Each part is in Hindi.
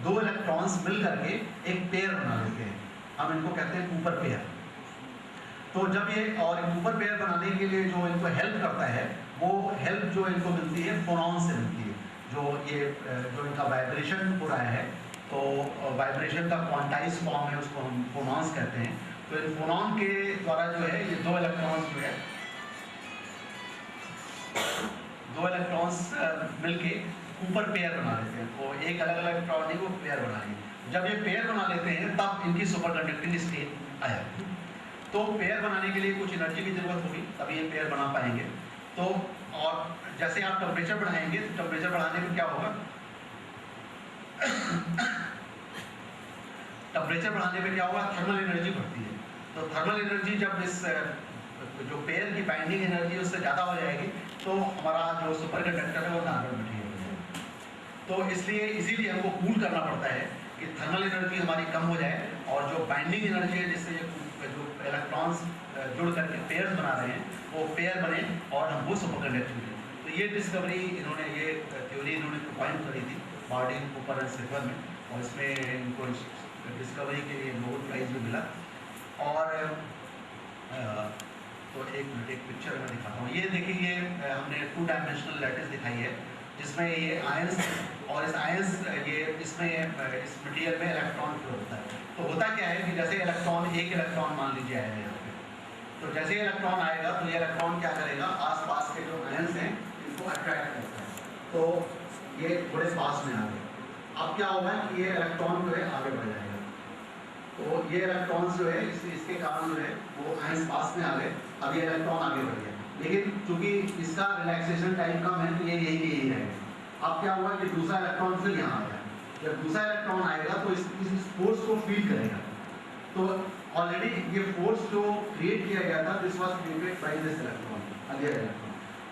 दो इलेक्ट्रॉन्स मिल करके एक पेयर बना लेते हैं, हम इनको कहते हैं कूपर पेयर। तो जब ये और कूपर पेयर बनाने के लिए जो इनको हेल्प करता है, वो हेल्प जो इनको मिलती है फोनॉन से मिलती है। जो इनका वाइब्रेशन हो रहा है, तो वाइब्रेशन का क्वांटाइज फॉर्म है, उसको हम फोनॉन्स कहते हैं। तो इन फोनॉन के द्वारा जो है ये दो इलेक्ट्रॉन्स जो है मिलके कूपर पेयर बना लेते हैं। तो एक अलग अलग इलेक्ट्रॉन को पेयर बना लेंगे। जब ये पेयर बना लेते हैं तब इनकी सुपर कंडक्टिंग स्टेट आया। तो पेयर बनाने के लिए कुछ एनर्जी की जरूरत होगी, तभी ये पेयर बना पाएंगे। तो और जैसे आप टेम्परेचर बढ़ाएंगे तो टेम्परेचर बढ़ाने में क्या होगा, टेम्परेचर बढ़ाने में क्या होगा, थर्मल एनर्जी बढ़ती है। तो थर्मल एनर्जी जब इस जो पेयर की बाइंडिंग एनर्जी उससे ज़्यादा हो जाएगी तो हमारा जो सुपर कंडक्टर है वो नॉर्मल मटेरियल हो जाएगा। तो इसलिए इसीलिए हमको कूल करना पड़ता है कि थर्मल एनर्जी हमारी कम हो जाए और जो बाइंडिंग एनर्जी है जिससे जो इलेक्ट्रॉन्स जुड़ करके पेयर्स बना रहे हैं वो पेयर बने और हम वो सुपर कंडक्टर मिले। तो ये डिस्कवरी इन्होंने, ये थ्योरी इन्होंने प्रोपाइन करी थी बार्डिन, कूपर एंड सिल्वर में, और इसमें इनको डिस्कवरी के लिए नोबेल प्राइज भी मिला। और तो एक मिनट, एक पिक्चर में दिखाता हूँ। ये देखिए, ये हमने 2 डायमेंशनल लैटिस दिखाई है जिसमें ये आयंस और इस आयंस ये इसमें इस मटेरियल में इलेक्ट्रॉन फ्लो होता है। तो होता क्या है कि जैसे एक इलेक्ट्रॉन मान लीजिए आया यहाँ पे, तो जैसे इलेक्ट्रॉन आएगा तो ये इलेक्ट्रॉन क्या करेगा, आसपास के जो आयंस हैं इनको अट्रैक्ट करता है। तो ये थोड़े पास में आ गए। अब क्या होगा कि ये इलेक्ट्रॉन जो है आगे बढ़ जाएगा। तो ये इलेक्ट्रॉन्स जो है इसके कारण जो है वो आयंस पास में आ गए। अब ये इलेक्ट्रॉन आगे बढ़ गया, लेकिन चूंकि इसका रिलैक्सेशन टाइम कम है तो ये यही रहेगा। अब क्या हुआ कि दूसरा इलेक्ट्रॉन फिर यहाँ आ गया। जब दूसरा इलेक्ट्रॉन आएगा तो इस फोर्स को फील करेगा। तो ऑलरेडी ये फोर्स जो क्रिएट किया गया था, this was created by this electron, again electron.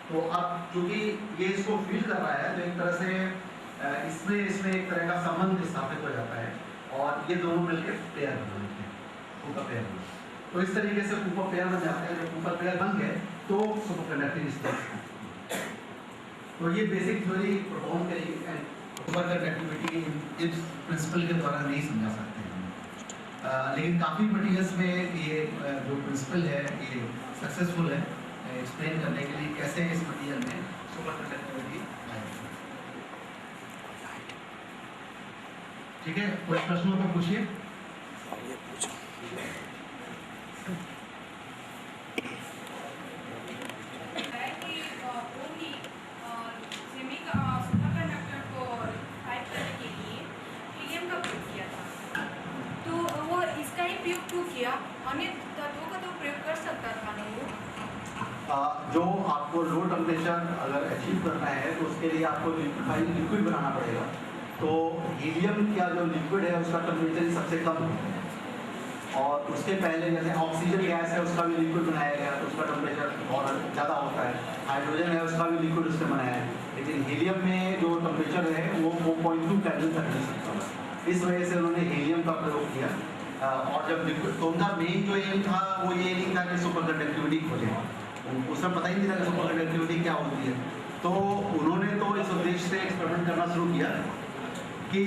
तो अब चूंकि ये इसको फील कर रहा है तो एक तरह से इसमें एक तरह का संबंध स्थापित हो जाता है और ये दोनों मिलकर पेयर बना लेते हैं, कूपर पेयर बना। तो इस तरीके से कूपर पेयर बन जाते हैं। जब कूपर पेयर बन गए तो सुपर कंडक्टिंग स्टेट। तो ये बेसिक थ्योरी परफॉर्म करेगी एंड सुपर कंडक्टिविटी इस प्रिंसिपल के द्वारा नहीं समझा सकते हैं। लेकिन काफ़ी मटीरियल्स में ये जो प्रिंसिपल है ये सक्सेसफुल है एक्सप्लेन करने के लिए कैसे इस मटीरियल में सुपर कंडक्टिविटी आएगी। ठीक है, कुछ प्रश्नों को पूछिए। जो आपको लो टेम्परेचर अगर अचीव करना है तो उसके लिए आपको लिक्विड बनाना पड़ेगा। तो हीलियम का जो लिक्विड है उसका टेम्परेचर सबसे कम है, और उसके पहले जैसे ऑक्सीजन गैस है उसका भी लिक्विड बनाया गया तो उसका टेम्परेचर बहुत ज़्यादा होता है। हाइड्रोजन है उसका भी लिक्विड उससे बनाया है, लेकिन हीलियम में जो टेम्परेचर है वो 4.2 केल्विन तक मिल सकता है। इस वजह से उन्होंने हीलियम का प्रयोग किया। और जब लिक्विड, तो उनका मेन जो एम था वो ये नहीं था कि सुपर कंडक्टिविटी खोजें, उसमें पता ही नहीं था कि सुपर कंडक्टिविटी क्या होती है। तो उन्होंने तो इस उद्देश्य से एक्सपेरिमेंट करना शुरू किया कि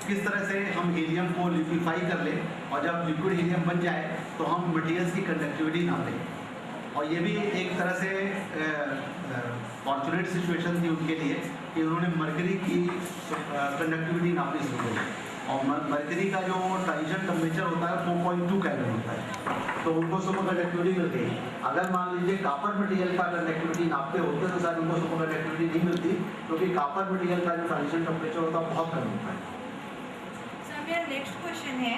किस तरह से हम हीलियम को लिक्विफाई कर लें, और जब लिक्विड हीलियम बन जाए तो हम मटेरियल्स की कंडक्टिविटी नापें। और ये भी एक तरह से फॉर्चुनेट सिचुएशन थी उनके लिए कि उन्होंने मरकरी की कंडक्टिविटी नापनी शुरू करी। और मरकरी का जो ट्रांजिशन टेम्परेचर होता है 4.2 केल्विन होता है, तो उनको सुपर कंडक्टिविटी मिल गई। अगर मान लीजिए कापर मटेरियल का कंडक्टिविटी नापते होते तो शायद उनको सुपर कंडक्टिविटी नहीं मिलती, क्योंकि कापर मटेरियल का जो ट्रांजिशन टेम्परेचर होता है बहुत कम होता है। सर मेरा नेक्स्ट क्वेश्चन है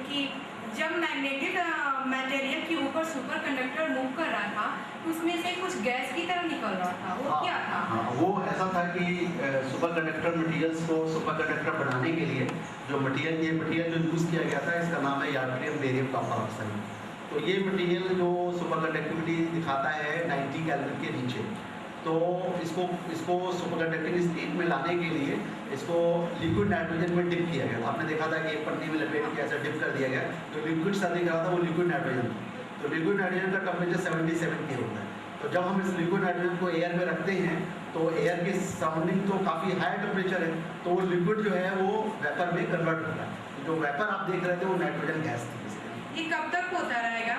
कि जब मैग्नेटिक मटेरियल के ऊपर सुपर कंडक्टर मूव कर रहा था तो उसमें से कुछ गैस की तरह निकल रहा था, वो क्या था? वो ऐसा था कि सुपर कंडक्टर मटेरियल्स को सुपर कंडक्टर बनाने के लिए जो मटेरियल जो यूज़ किया गया था इसका नाम है यार्ट्रियम बेरियम कॉपर ऑक्साइड। तो ये मटेरियल जो सुपर कंडक्टिविटी दिखाता है 90 केल्विन के नीचे, तो इसको सुपर कंडक्टिंग स्टेट में लाने के लिए इसको लिक्विड नाइट्रोजन में डिप किया गया। आपने देखा था कि एक पन्नी में लपेट के ऐसा डिप कर दिया गया, तो लिक्विड सा दिख रहा था वो लिक्विड नाइट्रोजन। तो लिक्विड नाइट्रोजन का टेम्परेचर 77 के होता है। तो जब हम इस लिक्विड नाइट्रोजन को एयर में रखते हैं तो एयर के सराउंडिंग तो काफ़ी हाई टेम्परेचर है, तो वो लिक्विड जो है वो वेपर में कन्वर्ट होता है। तो जो वेपर आप देख रहे थे वो नाइट्रोजन गैस थी। ये कब तक होता रहेगा?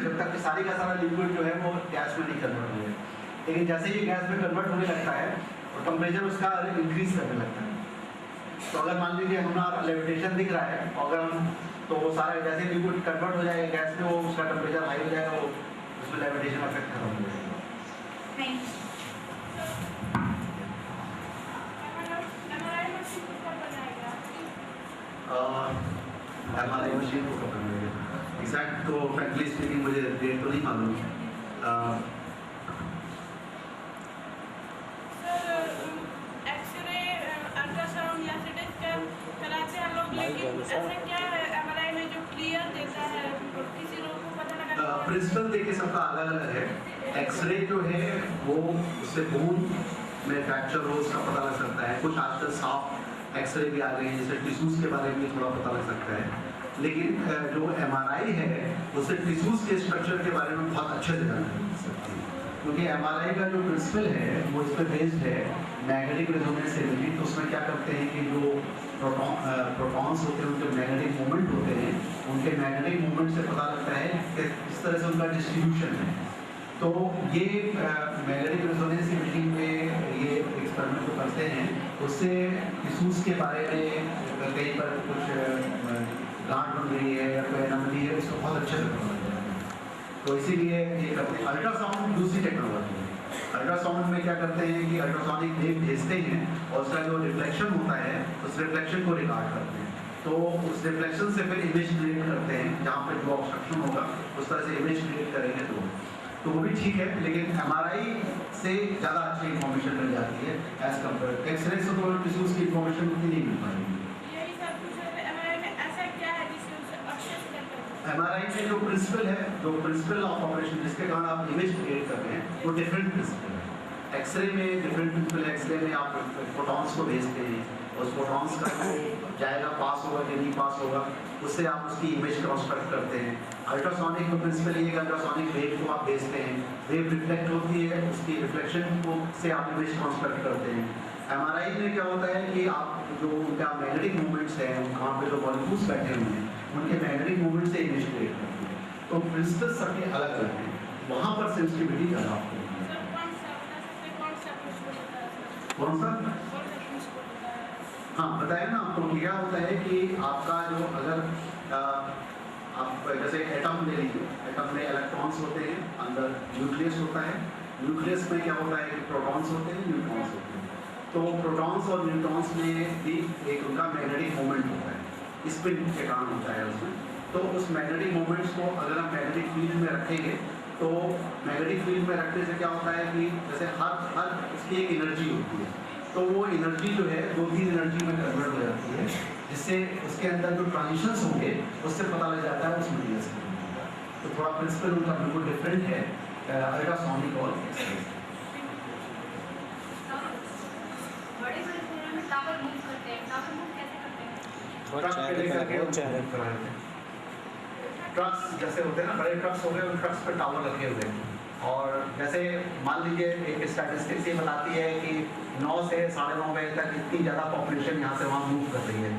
जब तक कि सारी का सारा लिक्विड जो है वो गैस में नहीं कन्वर्ट हो, लेकिन जैसे ही गैस में कन्वर्ट होने लगता है तो टेम्परेचर उसका इंक्रीज करने लगता है। तो अगर मान लीजिए हमारा लेविटेशन दिख रहा है, अगर हम तो वो सारा जैसे लिक्विड कन्वर्ट हो जाएगा गैस में, वो उसका टेम्परेचर हाई हो जाएगा, वो उसमें लेविटेशन इफेक्ट खत्म हो जाएगा। Thank you. हमारे मशीन को कब बनाएंगे एग्जैक्ट, तो फ्रेंकली स्पीकिंग मुझे डेट तो नहीं मालूम। प्रिंसिपल देखिए सबका अलग अलग है। एक्सरे जो है वो उससे बोन में फ्रैक्चर हो उसका पता लग सकता है। कुछ आजकल सॉफ्ट एक्सरे भी आ गए हैं, जैसे टिश्यूज के बारे में थोड़ा पता लग सकता है। लेकिन जो MRI है उससे टिश्यूज के स्ट्रक्चर के बारे में बहुत अच्छे से जानकारी मिल सकती है, क्योंकि MRI का जो प्रिंसिपल है वो इस पर बेस्ड है मैग्नेटिक रेजोनेंस इमेजिंग। तो उसमें क्या करते हैं कि जो प्रोटॉन्स होते हैं उनके मैग्नेटिक मूवमेंट होते हैं, उनके मैग्नेटिक मूवमेंट से पता लगता है कि किस तरह से उनका डिस्ट्रीब्यूशन है। तो ये मैग्नेटिक रेजोनेंस इमेजिंग में ये एक्सपेरिमेंट जो करते हैं उससे टिश्यूज के बारे में कहीं पर कुछ गांठ बन रही है या कोई एनोमली है उसको बहुत अच्छे से पता लग जाता है। तो इसीलिए ये करते हैं। अल्ट्रासाउंड दूसरी टेक्नोलॉजी है। अल्ट्रासाउंड में क्या करते हैं कि अल्ट्रासोनिक वेव भेजते हैं और उसका जो रिफ्लेक्शन होता है उस रिफ्लेक्शन को रिकॉर्ड करते हैं। तो उस रिफ्लेक्शन से फिर इमेज क्रिएट करते हैं, जहाँ पे जो ऑब्स्ट्रक्शन होगा उस तरह से इमेज क्रिएट करेंगे तो वो भी ठीक है, लेकिन MRI से ज़्यादा अच्छी इन्फॉर्मेशन मिल जाती है एज कम्पेयर। एक्सरे से तो टिश्यूज की इन्फॉर्मेशन उतनी नहीं मिल पाएगी। MRI में जो प्रिंसिपल है, जो प्रिंसिपल ऑफ ऑपरेशन जिसके कारण आप इमेज क्रिएट कर रहे हैं वो डिफरेंट प्रिंसिपल है। एक्सरे में डिफरेंट प्रिंसिपल है। एक्सरे में आप फोटॉन्स को भेजते हैं, उस फोटॉन्स का जाएगा पास होगा कि नहीं पास होगा, उससे आप उसकी इमेज कंस्ट्रक्ट करते हैं। अल्ट्रासोनिक में प्रिंसिपल ये है कि अल्ट्रासोनिक वेव को आप भेजते हैं, वेव रिफ्लेक्ट होती है, उसकी रिफ्लेक्शन को से आप इमेज कंस्ट्रक्ट करते हैं। MRI में क्या होता है कि आप जो उनका मैग्नेटिक मूवमेंट्स हैं, वहाँ पे जो मॉलिक्यूल्स बैठे हुए हैं उनके मैग्नेटिक मूवमेंट से इमेज क्रिएट करते हैं। तो प्रिंसिपल सबके अलग अलग हैं, वहाँ पर सेंसिटिविटी ज़्यादा आपको कौन सा? हाँ बताया ना आपको। क्या होता है कि आपका जो अगर आप जैसे एटम ले लीजिए, एटम में इलेक्ट्रॉन्स होते हैं, अंदर न्यूक्लियस होता है। न्यूक्लियस में क्या होता है कि प्रोटॉन्स होते हैं, न्यूट्रॉन्स होते हैं। तो प्रोटॉन्स और न्यूट्रॉन्स में भी एक उनका मैग्नेटिक मोमेंट होता है, स्पिन के कारण होता है उसमें। तो उस मैग्नेटिक मोमेंट्स को अगर हम मैग्नेटिक फील्ड में रखेंगे तो मैग्नेटिक फील्ड में रखने से क्या होता है कि जैसे हर इसकी एक एनर्जी होती है, तो वो एनर्जी जो है 2-3 एनर्जी में कन्वर्ट हो जाती है, जिससे उसके अंदर जो ट्रांजिशंस होंगे उससे पता लग जाता है उस मटीरियल से। तो थोड़ा प्रिंसिपल उनका बिल्कुल डिफरेंट है अल्ट्रासोनिक और एक्सरे। ट्रक्स जैसे होते हैं ना, बड़े ट्रक्स हो गए, उन ट्रक्स पर टावर रखे हुए हैं। और जैसे मान लीजिए एक स्टैटिस्टिक्स ये बताती है कि 9 से 9:30 बजे तक इतनी ज़्यादा पॉपुलेशन यहाँ से वहाँ मूव कर रही है,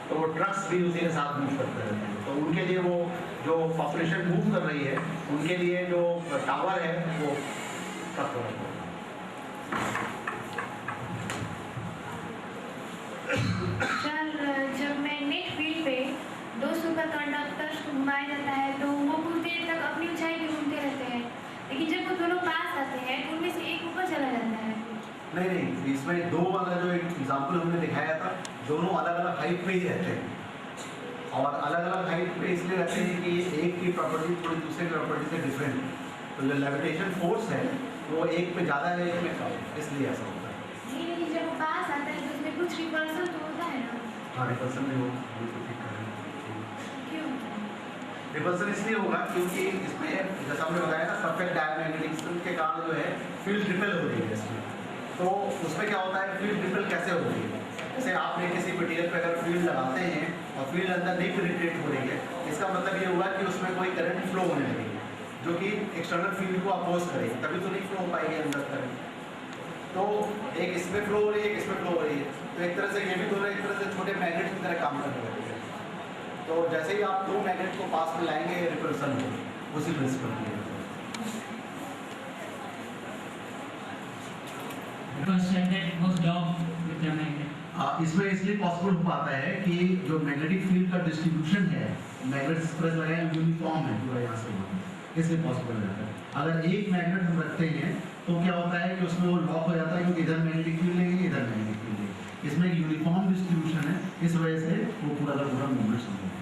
तो वो ट्रक्स भी उसी के साथ मूव करते रहते हैं। तो उनके लिए वो जो पॉपुलेशन मूव कर रही है उनके लिए जो टावर है वो ट्रक हो रहा है। जब मैग्नेट फील्ड पे 2 सुपर कंडक्टर्स को घुमाया जाता है तो वो कुछ देर तक अपनी ऊंचाई पे घूमते रहते हैं, लेकिन जब वो दोनों पास आते हैं तो उनमें से एक ऊपर चला जाता है। नहीं, इसमें 2 वाला जो एक एग्जाम्पल हमने दिखाया था, दोनों अलग अलग हाइट पे ही रहते हैं। और अलग अलग हाइट पे इसलिए रहते हैं कि एक की प्रॉपर्टी थोड़ी दूसरे की प्रॉपर्टी से डिफरेंट है। तो जो लेविटेशन फोर्स है वो एक पे ज़्यादा है, एक पे कम है, इसलिए ऐसा होता है। नहीं, लेकिन जब वो पास आता है तो उसमें कुछ रिपल्सन तो होता है ना। हाँ, रिपल्सन भी होगा। क्यों? रिपल्सन इसलिए होगा क्योंकि इसमें जैसा हमने बताया ना, परफेक्ट डायमैग्नेटिज्म के कारण जो है फील्ड रिपेल हो रही है इसमें। तो उसमें क्या होता है, फील्ड रिपेल कैसे हो रही है? जैसे आपने किसी मटीरियल पे अगर फील्ड लगाते हैं और फील्ड अंदर नहीं पेनिट्रेट हो रही है, इसका मतलब ये हुआ कि उसमें कोई करंट फ्लो होने लगेगी। जो कि एक्सटर्नल फील्ड को अपोज करे, तभी तो नहीं फ्लो हो पाएगी अंदर करंट। तो एक इसमें फ्लो हो रही है, एक इसमें फ्लो हो रही है, तो एक तरह से ये भी दोनों एक तरह से छोटे मैग्नेट की तरह काम करने लगते हैं। तो जैसे ही आप दो मैग्नेट को पास में लाएंगे रिपल्सन हो, उसी प्रिंसिपल की है। इसमें इसलिए पॉसिबल हो पाता है कि जो मैग्नेटिक फील्ड का डिस्ट्रीब्यूशन है, मैग्नेट स्प्रेड लगाया यूनिफॉर्म है पूरा यहाँ से वहाँ, इसलिए पॉसिबल हो जाता है। अगर एक मैग्नेट हम रखते हैं तो क्या होता है कि उसमें वो लॉक हो जाता है, क्योंकि इधर मैग्नेटिक फील्ड लेंगे, इधर मैग्नेटिक फील्ड लेंगे। इसमें एक यूनिफॉर्म डिस्ट्रीब्यूशन है, इस वजह से वो पूरा का पूरा मूवमेंट संभव है।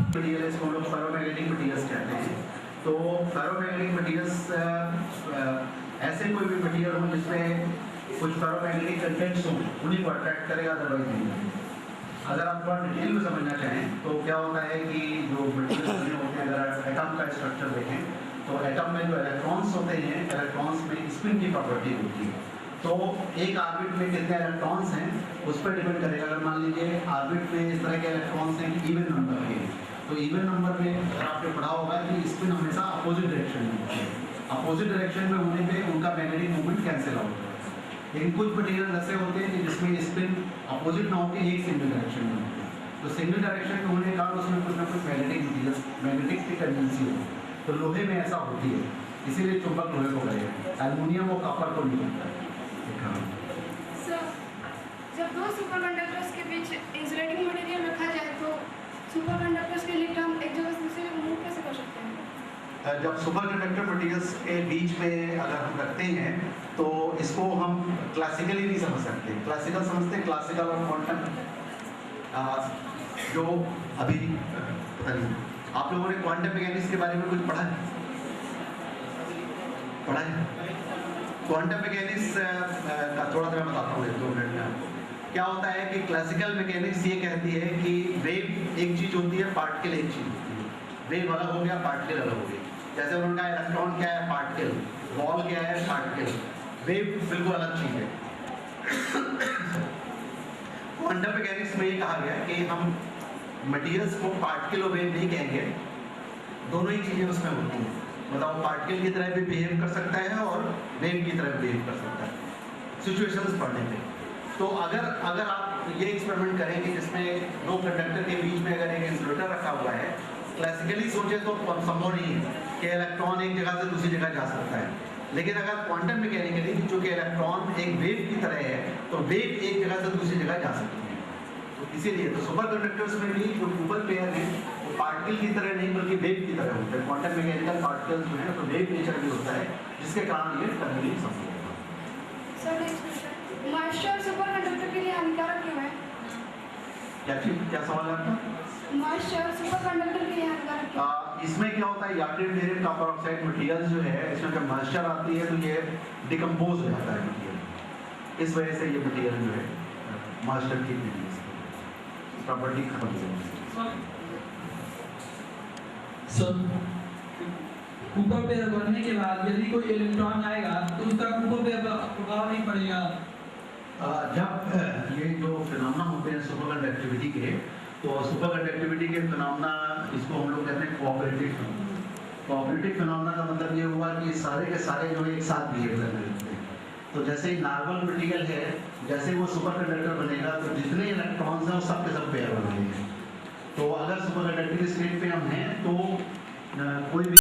मटेरियल इसको हम लोग फेरोमैग्नेटिक मटेरियल्स कहते हैं। तो फेरोमैग्नेटिक मटेरियल्स ऐसे कोई भी मटेरियल हो जिसमें कुछ फेरोमैग्नेटिक कंटेंट्स हों, उन्हीं को अट्रैक्ट करेगा, अदरवाइज नहीं। अगर आप थोड़ा डिटेल में समझना चाहें तो क्या होता है कि जो मटेरियल होते हैं, अगर एटम का स्ट्रक्चर देखें तो एटम में जो इलेक्ट्रॉन्स होते हैं, इलेक्ट्रॉन्स में स्पिन की प्रॉपर्टी होती है। तो एक ऑर्बिट में कितने इलेक्ट्रॉन्स हैं उस पर डिपेंड करेगा। अगर मान लीजिए ऑर्बिट में इस तरह के इलेक्ट्रॉन्स हैं इवन नंबर के, तो इवन नंबर में अगर आपने पढ़ा होगा कि स्पिन हमेशा अपोजिट डायरेक्शन में होती है। अपोजिट डायरेक्शन में होने पे उनका मैग्नेटिक मूवमेंट कैंसिल आउट होता है। लेकिन कुछ मटेरियल ऐसे होते हैं कि जिसमें स्पिन अपोजिट ना होकर एक सिंगल डायरेक्शन में होती है। तो सिंगल डायरेक्शन में होने के कारण उसमें कुछ ना कुछ मैग्नेटिक की टेंडेंसी होती है। तो लोहे में ऐसा होती है, इसीलिए चुंबक लोहे को कहेगा, एल्युमिनियम और कॉपर को नहीं होता है। जब दो सुपरकंडक्टर्स के बीच इंसुलेटिंग मटेरियल रखा जाए तो सुपरकंडक्टर्स के इलेक्ट्रॉन एक जगह से दूसरी जगह मूव कैसे कर सकते हैं? जब सुपरकंडक्टर मटेरियल्स के बीच में अगर हम रखते हैं तो इसको हम क्लासिकली नहीं समझ सकते। क्लासिकल समझते हैं, क्लासिकल और क्वांटम। जो अभी पता नहीं आप लोगों ने क्वांटम मैकेनिक्स के बारे में कुछ पढ़ा है? क्वांटम मैकेनिक्स का थोड़ा सा मैं बताता हूँ 2 मिनट में। क्या होता है कि क्लासिकल मैकेनिक्स ये कहती है कि वेव एक चीज़ होती है, पार्टिकल एक चीज़ होती है। वेव अलग हो गया, पार्टिकल अलग हो गया। जैसे उनका इलेक्ट्रॉन क्या है, पार्टिकल, बॉल क्या है, पार्टिकल, वेव बिल्कुल अलग चीज़ है। क्वांटम मैकेनिक्स में ये कहा गया कि हम मटेरियल्स को पार्टिकल और वेव नहीं कहेंगे, दोनों ही चीज़ें उसमें होती हैं। मतलब पार्टिकल की तरह भी बिहेव कर सकता है और वेव की तरह बिहेव कर सकता है सिचुएशंस पढ़ने पे। तो अगर आप ये एक्सपेरिमेंट करेंगे जिसमें दो कंडक्टर के बीच में अगर एक इंसुलेटर रखा हुआ है, क्लासिकली सोचे तो संभव नहीं है कि इलेक्ट्रॉन एक जगह से दूसरी जगह जा सकता है। लेकिन अगर क्वांटम मैकेनिकली चूंकि इलेक्ट्रॉन एक वेव की तरह है तो वेव एक जगह से दूसरी जगह जा सकती है। तो इसीलिए तो सुपर कंडक्टर्स में भी जो ट्यूबल पेयर है वो पार्टिकल की तरह नहीं बल्कि वेव की तरह होता है। क्वांटम मैकेनिकल पार्टिकल्स जो है तो वेव नेचर भी होता है, जिसके कारण ये टनलिंग संभव होगा। सर मॉइस्चर सुपर कंडक्टर के लिए हानिकारक क्यों है? क्या सवाल है आपका? मॉइस्चर सुपर कंडक्टर के लिए हानिकारक क्यों? इसमें क्या होता है, यार्टेरियम कॉपर ऑक्साइड मटेरियल जो है इसमें जब मॉइस्चर आती है तो ये डिकम्पोज हो जाता है मटेरियल। इस वजह से ये मटेरियल जो है मॉइस्चर की प्रॉपर्टी खत्म हो जाती है। सर ऊपर पे बढ़ने के बाद यदि कोई इलेक्ट्रॉन आएगा तो उसका ऊपर पे प्रभाव नहीं पड़ेगा। जब ये जो फिनोमेना होते हैं सुपर कंडक्टिविटी के, तो सुपर कंडक्टिविटी के फिनोमेना इसको हम लोग कहते हैं कोऑपरेटिव फिनोमेना। कोऑपरेटिव फिनोमेना का मतलब ये हुआ कि सारे के सारे जो है एक साथ बिहेव करने लगते हैं। तो जैसे ही नॉर्मल मटेरियल है, जैसे वो सुपर कंडक्टर बनेगा तो जितने इलेक्ट्रॉन्स हैं वो सब के सब पेयर बनेंगे। तो अगर सुपर कंडक्टिव स्टेट पे हम हैं तो कोई भी